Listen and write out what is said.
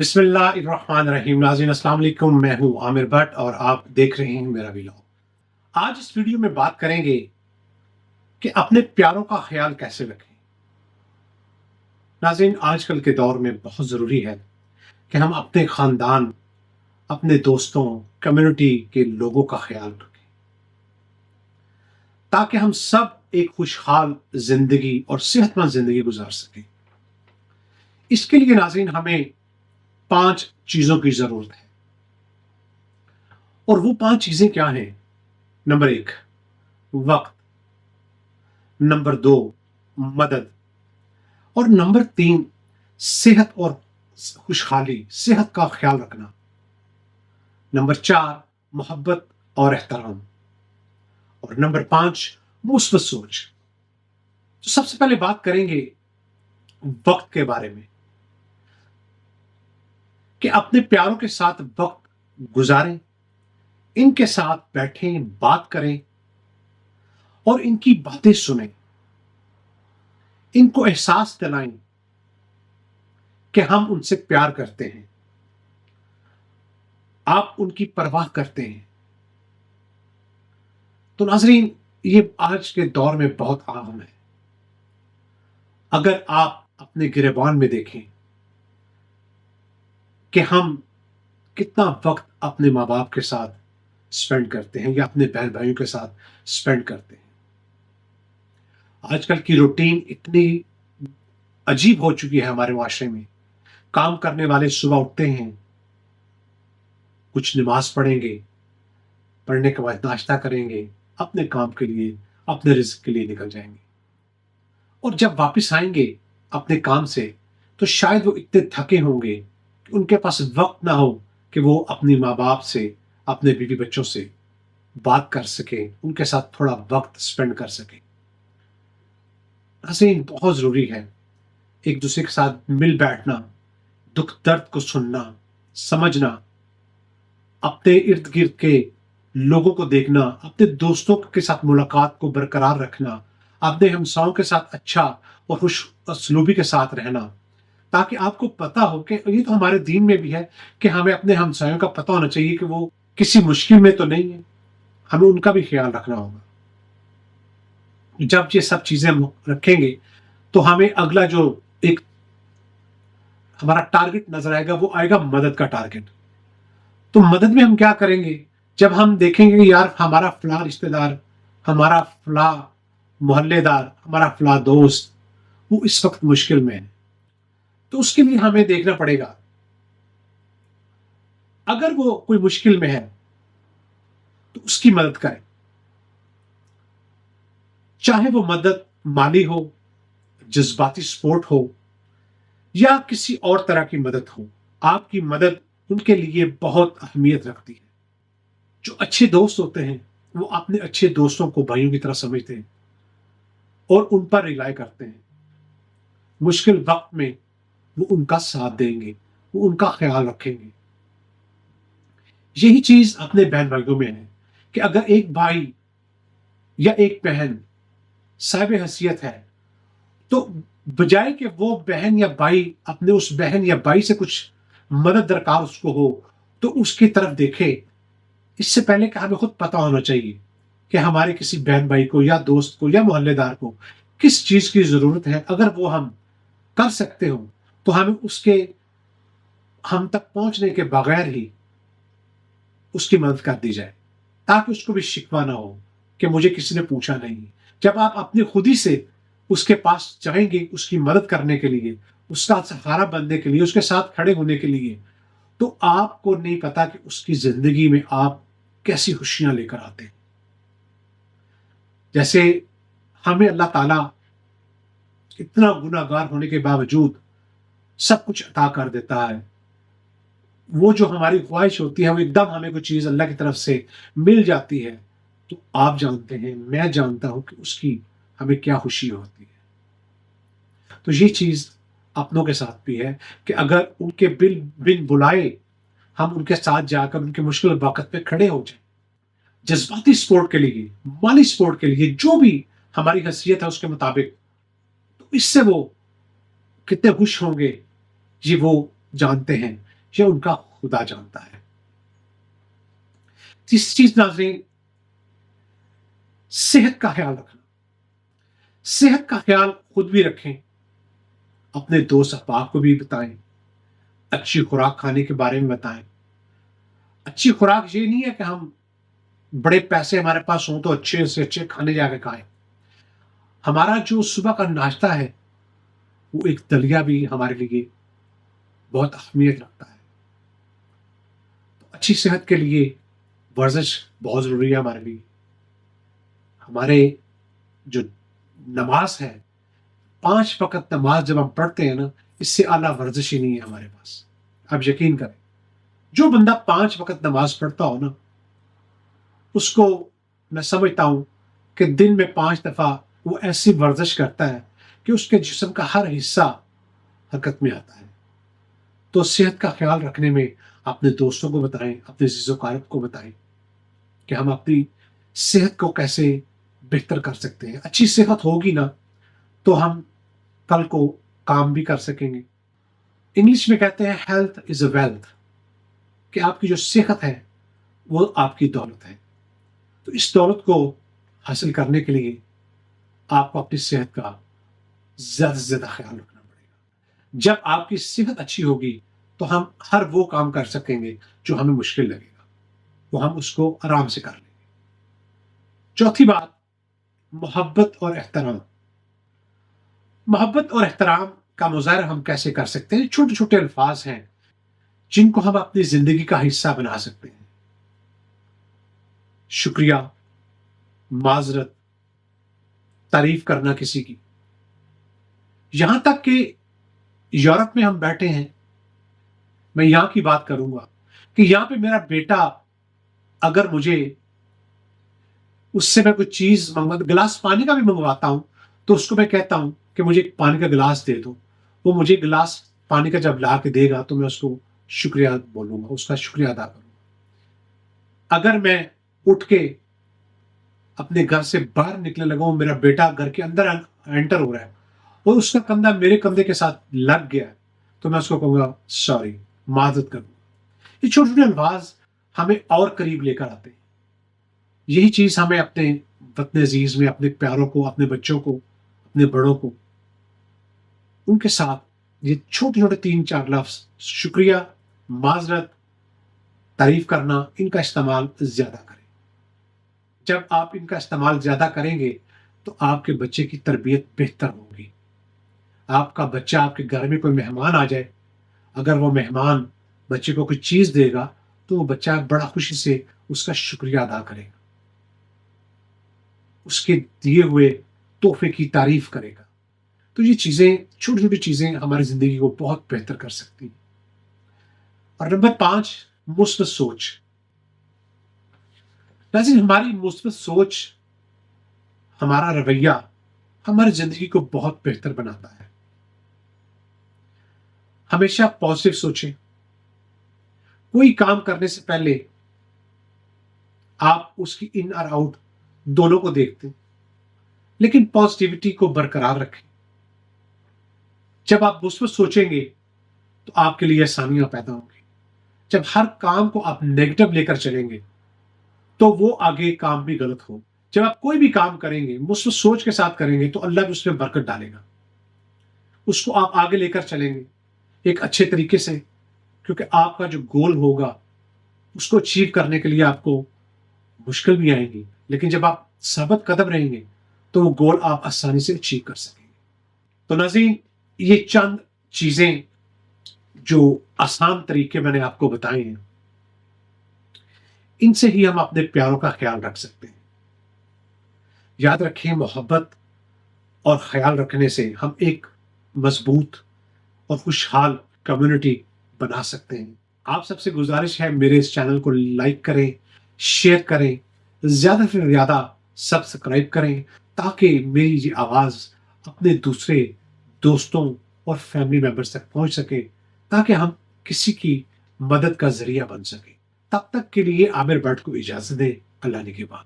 बिस्मिल्लाहिर्रहमानिर्रहीम। नाज़रीन अस्सलाम वालेकुम, मैं हूं आमिर भट्ट और आप देख रहे हैं मेरा व्लॉग। आज इस वीडियो में बात करेंगे कि अपने प्यारों का ख्याल कैसे रखें। नाज़रीन, आजकल के दौर में बहुत ज़रूरी है कि हम अपने ख़ानदान, अपने दोस्तों, कम्युनिटी के लोगों का ख्याल रखें ताकि हम सब एक खुशहाल ज़िंदगी और सेहतमंद ज़िंदगी गुजार सकें। इसके लिए नाज़रीन हमें 5 चीज़ों की ज़रूरत है और वो 5 चीज़ें क्या हैं? नंबर 1 वक्त, नंबर 2 मदद और नंबर 3 सेहत और खुशहाली, सेहत का ख्याल रखना। नंबर 4 मोहब्बत और एहतराम और नंबर 5 मुस्बत सोच। तो सबसे पहले बात करेंगे वक्त के बारे में कि अपने प्यारों के साथ वक्त गुजारें, इनके साथ बैठें, बात करें और इनकी बातें सुनें, इनको एहसास दिलाएं कि हम उनसे प्यार करते हैं, आप उनकी परवाह करते हैं। तो नाज़रीन, ये आज के दौर में बहुत अहम है। अगर आप अपने गिरेबान में देखें कि हम कितना वक्त अपने माँ बाप के साथ स्पेंड करते हैं या अपने बहन भाइयों के साथ स्पेंड करते हैं। आजकल की रूटीन इतनी अजीब हो चुकी है हमारे माशरे में। काम करने वाले सुबह उठते हैं, कुछ नमाज पढ़ेंगे, पढ़ने के बाद नाश्ता करेंगे, अपने काम के लिए, अपने रिज़्क के लिए निकल जाएंगे और जब वापस आएंगे अपने काम से तो शायद वो इतने थके होंगे कि उनके पास वक्त ना हो कि वो अपनी माँ बाप से, अपने बीवी बच्चों से बात कर सके, उनके साथ थोड़ा वक्त स्पेंड कर सके। हसीन बहुत ज़रूरी है एक दूसरे के साथ मिल बैठना, दुख दर्द को सुनना, समझना, अपने इर्द गिर्द के लोगों को देखना, अपने दोस्तों के साथ मुलाकात को बरकरार रखना, अपने हमसायों के साथ अच्छा और खुश असलूबी के साथ रहना, ताकि आपको पता हो कि ये तो हमारे दीन में भी है कि हमें अपने हमसायों का पता होना चाहिए कि वो किसी मुश्किल में तो नहीं है, हमें उनका भी ख्याल रखना होगा। जब ये सब चीजें हम रखेंगे तो हमें अगला जो एक हमारा टारगेट नजर आएगा वो आएगा मदद का टारगेट। तो मदद में हम क्या करेंगे? जब हम देखेंगे कि यार हमारा फला रिश्तेदार, हमारा फला मोहल्लेदार, हमारा फला दोस्त वो इस वक्त मुश्किल में है, तो उसके लिए हमें देखना पड़ेगा। अगर वो कोई मुश्किल में है तो उसकी मदद करें, चाहे वो मदद माली हो, जज्बाती सपोर्ट हो या किसी और तरह की मदद हो। आपकी मदद उनके लिए बहुत अहमियत रखती है। जो अच्छे दोस्त होते हैं वो अपने अच्छे दोस्तों को भाइयों की तरह समझते हैं और उन पर रिलाय करते हैं। मुश्किल वक्त में वो उनका साथ देंगे, वो उनका ख्याल रखेंगे। यही चीज अपने बहन भाइयों में है कि अगर एक भाई या एक बहन साहिब हैसियत है तो बजाय कि वो बहन या भाई अपने उस बहन या भाई से कुछ मदद दरकार उसको हो तो उसकी तरफ देखे। इससे पहले कि हमें खुद पता होना चाहिए कि हमारे किसी बहन भाई को या दोस्त को या मोहल्लेदार को किस चीज की जरूरत है। अगर वो हम कर सकते हो तो हमें उसके हम तक पहुंचने के बगैर ही उसकी मदद कर दी जाए, ताकि उसको भी शिकवा ना हो कि मुझे किसी ने पूछा नहीं। जब आप अपनी खुद ही से उसके पास जाएंगे उसकी मदद करने के लिए, उसका सहारा बनने के लिए, उसके साथ खड़े होने के लिए, तो आपको नहीं पता कि उसकी जिंदगी में आप कैसी खुशियां लेकर आते हैं। जैसे हमें अल्लाह ताला इतना गुनाहगार होने के बावजूद सब कुछ अता कर देता है। वो जो हमारी ख्वाहिश होती है वो एकदम हमें कोई चीज अल्लाह की तरफ से मिल जाती है, तो आप जानते हैं, मैं जानता हूं कि उसकी हमें क्या खुशी होती है। तो ये चीज अपनों के साथ भी है कि अगर उनके बिन बुलाए हम उनके साथ जाकर उनके मुश्किल वक्त पे खड़े हो जाए, जज्बाती सपोर्ट के लिए, माली सपोर्ट के लिए, जो भी हमारी हैसियत है उसके मुताबिक, तो इससे वो कितने खुश होंगे ये वो जानते हैं ये उनका खुदा जानता है। तीसरी चीज नाज़रीन, सेहत का ख्याल रखना। सेहत का ख्याल खुद भी रखें, अपने दोस्त अहबाब को भी बताएं, अच्छी खुराक खाने के बारे में बताएं। अच्छी खुराक ये नहीं है कि हम बड़े पैसे हमारे पास हों तो अच्छे से अच्छे खाने जाके खाएं। हमारा जो सुबह का नाश्ता है वो एक दलिया भी हमारे लिए बहुत अहमियत रखता है। तो अच्छी सेहत के लिए वर्जिश बहुत ज़रूरी है हमारे लिए। हमारे जो नमाज है, 5 वक़्त नमाज जब हम पढ़ते हैं ना, इससे आला वर्जिश ही नहीं है हमारे पास। आप यकीन करें, जो बंदा 5 वक़्त नमाज पढ़ता हो ना, उसको मैं समझता हूँ कि दिन में 5 दफ़ा वो ऐसी वर्जिश करता है कि उसके जिस्म का हर हिस्सा हरकत में आता है। तो सेहत का ख्याल रखने में अपने दोस्तों को बताएं, अपने ज़िज़्ज़ो-क़ारिब को बताएं कि हम अपनी सेहत को कैसे बेहतर कर सकते हैं। अच्छी सेहत होगी ना तो हम कल को काम भी कर सकेंगे। इंग्लिश में कहते हैं हेल्थ इज़ अ वेल्थ, कि आपकी जो सेहत है वो आपकी दौलत है। तो इस दौलत को हासिल करने के लिए आपको अपनी सेहत का ज़्यादा से ज़्यादा ख्याल रखना पड़ेगा। जब आपकी सेहत अच्छी होगी तो हम हर वो काम कर सकेंगे जो हमें मुश्किल लगेगा, वो हम उसको आराम से कर लेंगे। चौथी बात, मोहब्बत और एहतराम। मोहब्बत और एहतराम का मुज़ाहरा हम कैसे कर सकते हैं? छोटे छोटे अल्फाज हैं जिनको हम अपनी जिंदगी का हिस्सा बना सकते हैं। शुक्रिया, माजरत, तारीफ करना किसी की। यहां तक कि यूरोप में हम बैठे हैं, मैं यहां की बात करूंगा कि यहां पे मेरा बेटा अगर मुझे उससे मैं कुछ चीज गिलास पानी का भी मंगवाता हूं तो उसको मैं कहता हूं कि मुझे एक पानी का गिलास दे दो। वो मुझे गिलास पानी का जब ला के देगा तो मैं उसको शुक्रिया बोलूंगा, उसका शुक्रिया अदा करूंगा। अगर मैं उठ के अपने घर से बाहर निकलने लगा हूं, मेरा बेटा घर के अंदर एंटर हो रहा है और उसका कंधा मेरे कंधे के साथ लग गया है, तो मैं उसको कहूंगा सॉरी, माजरत करूंगा। ये छोटे छोटे अल्फाज हमें और करीब लेकर आते हैं। यही चीज हमें अपने वतन अजीज में अपने प्यारों को, अपने बच्चों को, अपने बड़ों को, उनके साथ ये छोटे छोटे 3-4 लफ्ज शुक्रिया, माजरत, तारीफ करना, इनका इस्तेमाल ज्यादा करें। जब आप इनका इस्तेमाल ज्यादा करेंगे तो आपके बच्चे की तरबियत बेहतर होगी। आपका बच्चा, आपके घर में कोई मेहमान आ जाए, अगर वो मेहमान बच्चे को कोई चीज देगा तो वो बच्चा बड़ा खुशी से उसका शुक्रिया अदा करेगा, उसके दिए हुए तोहफे की तारीफ करेगा। तो ये चीजें, छोटी छोटी चीजें हमारी जिंदगी को बहुत बेहतर कर सकती हैं। और नंबर 5, मुस्बत सोच। वैसे हमारी मुस्बत सोच, हमारा रवैया हमारी जिंदगी को बहुत बेहतर बनाता है। हमेशा पॉजिटिव सोचें। कोई काम करने से पहले आप उसकी इन और आउट दोनों को देखते हैं, लेकिन पॉजिटिविटी को बरकरार रखें। जब आप मुस्बत सोचेंगे तो आपके लिए आसानियां पैदा होंगी। जब हर काम को आप नेगेटिव लेकर चलेंगे तो वो आगे काम भी गलत हो। जब आप कोई भी काम करेंगे मुस्बत सोच के साथ करेंगे तो अल्लाह भी उसमें बरकत डालेगा, उसको आप आगे लेकर चलेंगे एक अच्छे तरीके से, क्योंकि आपका जो गोल होगा उसको अचीव करने के लिए आपको मुश्किल भी आएंगी, लेकिन जब आप साबित कदम रहेंगे तो वो गोल आप आसानी से अचीव कर सकेंगे। तो नाज़रीन, ये चंद चीजें जो आसान तरीके मैंने आपको बताए हैं, इनसे ही हम अपने प्यारों का ख्याल रख सकते हैं। याद रखें, मोहब्बत और ख्याल रखने से हम एक मजबूत और खुशहाल कम्युनिटी बना सकते हैं। आप सबसे गुजारिश है, मेरे इस चैनल को लाइक करें, शेयर करें, ज्यादा से ज्यादा सब्सक्राइब करें, ताकि मेरी ये आवाज अपने दूसरे दोस्तों और फैमिली मेंबर्स तक पहुंच सके, ताकि हम किसी की मदद का जरिया बन सके। तब तक के लिए आमिर भट्ट को इजाजत दें। अल्लाह ने के बाद।